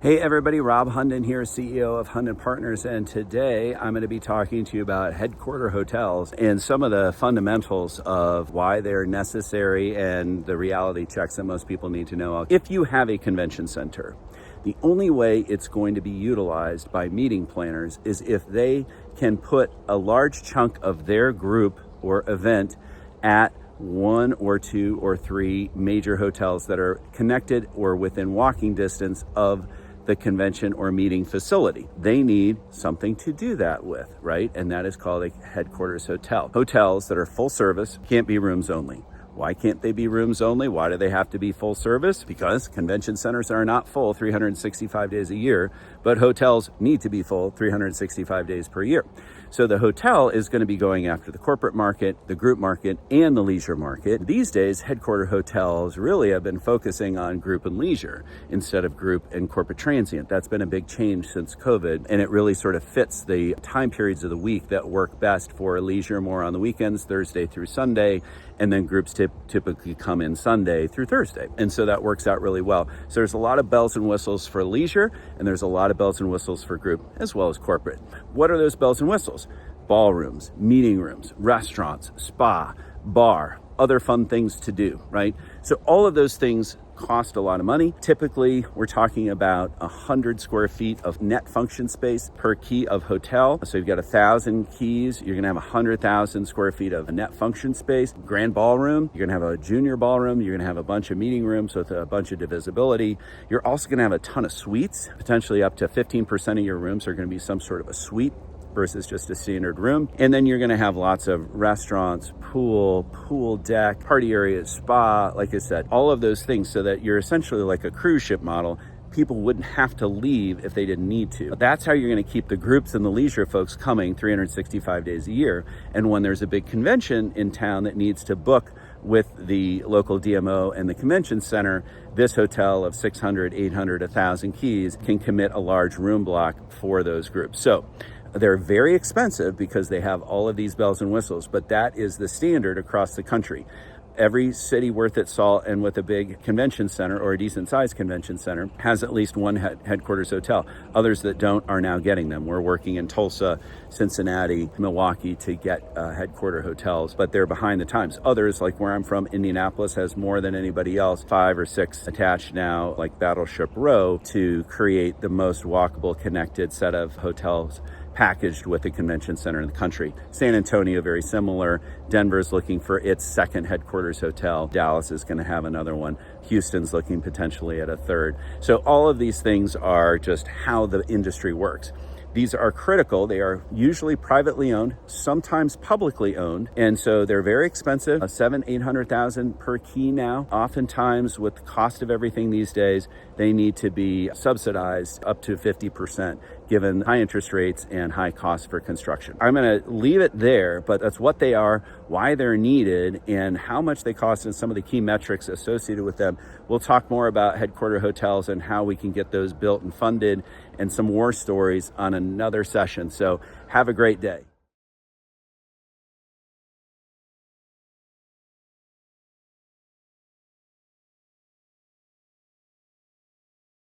Hey everybody, Rob Hunden here, CEO of Hunden Partners, and today I'm going to be talking to you about headquarter hotels and some of the fundamentals of why they're necessary and the reality checks that most people need to know. If you have a convention center, the only way it's going to be utilized by meeting planners is if they can put a large chunk of their group or event at one or two or three major hotels that are connected or within walking distance of the convention or meeting facility. They need something to do that with, right? And that is called a headquarters hotel. Hotels that are full service can't be rooms only. Why can't they be rooms only? Why do they have to be full service? Because convention centers are not full 365 days a year, but hotels need to be full 365 days per year. So the hotel is going to be going after the corporate market, the group market, and the leisure market. These days, headquarter hotels really have been focusing on group and leisure instead of group and corporate transient. That's been a big change since COVID, and it really sort of fits the time periods of the week that work best for leisure more on the weekends, Thursday through Sunday, and then groups typically come in Sunday through Thursday. And so that works out really well. So there's a lot of bells and whistles for leisure, and there's a lot of bells and whistles for group as well as corporate. What are those bells and whistles? Ballrooms, meeting rooms, restaurants, spa, bar, other fun things to do, right? So all of those things cost a lot of money. Typically, we're talking about 100 square feet of net function space per key of hotel. So you've got 1,000 keys, you're gonna have 100,000 square feet of net function space. Grand ballroom, you're gonna have a junior ballroom, you're gonna have a bunch of meeting rooms with a bunch of divisibility. You're also gonna have a ton of suites. Potentially up to 15% of your rooms are gonna be some sort of a suite versus just a standard room. And then you're gonna have lots of restaurants, pool deck, party areas, spa, like I said, all of those things, so that you're essentially like a cruise ship model. People wouldn't have to leave if they didn't need to. That's how you're gonna keep the groups and the leisure folks coming 365 days a year. And when there's a big convention in town that needs to book with the local DMO and the convention center, this hotel of 600, 800, 1,000 keys can commit a large room block for those groups. So they're very expensive because they have all of these bells and whistles, but that is the standard across the country. Every city worth its salt and with a big convention center or a decent sized convention center has at least one headquarters hotel. Others that don't are now getting them. We're working in Tulsa, Cincinnati, Milwaukee to get headquarter hotels, but they're behind the times. Others, like where I'm from, Indianapolis, has more than anybody else, 5 or 6 attached now, like Battleship Row, to create the most walkable, connected set of hotels packaged with a convention center in the country. San Antonio, very similar. Denver's looking for its second headquarters hotel. Dallas is going to have another one. Houston's looking potentially at a third. So all of these things are just how the industry works. These are critical. They are usually privately owned, sometimes publicly owned, and so they're very expensive. 700,000-800,000 per key now. Oftentimes, with the cost of everything these days, they need to be subsidized up to 50%, given high interest rates and high costs for construction. I'm going to leave it there, but that's what they are, why they're needed, and how much they cost, and some of the key metrics associated with them. We'll talk more about headquarter hotels and how we can get those built and funded, and some war stories on another session. So have a great day.